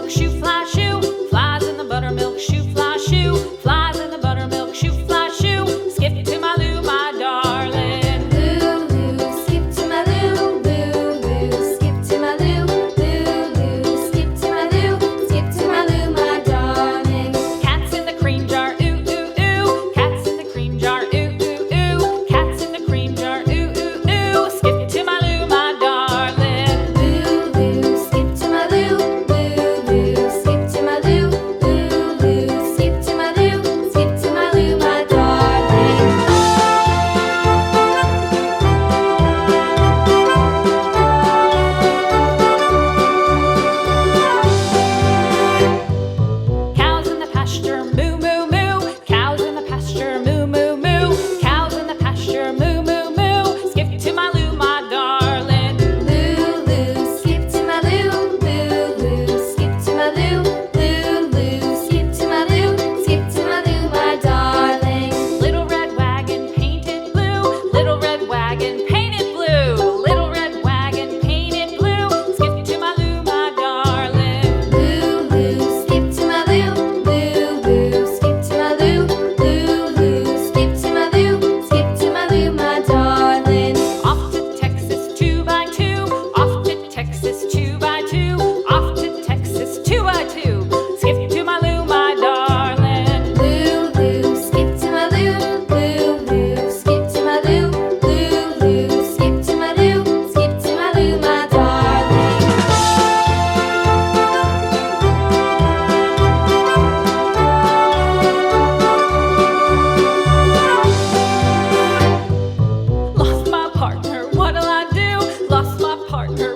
buttermilk shoe fly shoe. Flies in the buttermilk shoe fly shoe. Flies in the buttermilk shoe fly shoe. Skip to my Lou, my darling. Lou, skip to my Lou, Lou, skip to my Lou, Lou, skip to my Lou, skip to my Lou, my darling. Cats in the cream jar, ooh, ooh, ooh. Cats in the cream jar, ooh, ooh, ooh. Cats in the cream jar, ooh, ooh, ooh. Skip to my Lou, my darling. Lou, skip to my Lou, Lou, skip to my Lou, Lou, skip to my Lou, skip to my Lou, my darling. Cows in the pasture, moo, moo, moo. Cows in the pasture, moo, moo, moo. Cows in the pasture, moo, moo, moo. Skip to my Lou, my darling. Lou, skip to my Lou, Lou, skip to my Lou, Lou, skip to my Lou, skip to my Lou, my darling. Little red wagon painted blue. Little red wagon painted blue. Little red wagon painted blue. Skip to my Lou, my darling. Lou, skip to my Lou, Lou, skip to my Lou, Lou, skip to my Lou, skip to my Lou, my darling. Off to Texas 2x2. Off to Texas 2x2. Off to Texas 2x2. Skip to my Lou, my darling. Lou, skip to my Lou, Lou, skip to my Lou, Lou, skip to my Lou, skip to my Lou, my darling. Lost my partner, what'll I do? Lost my partner,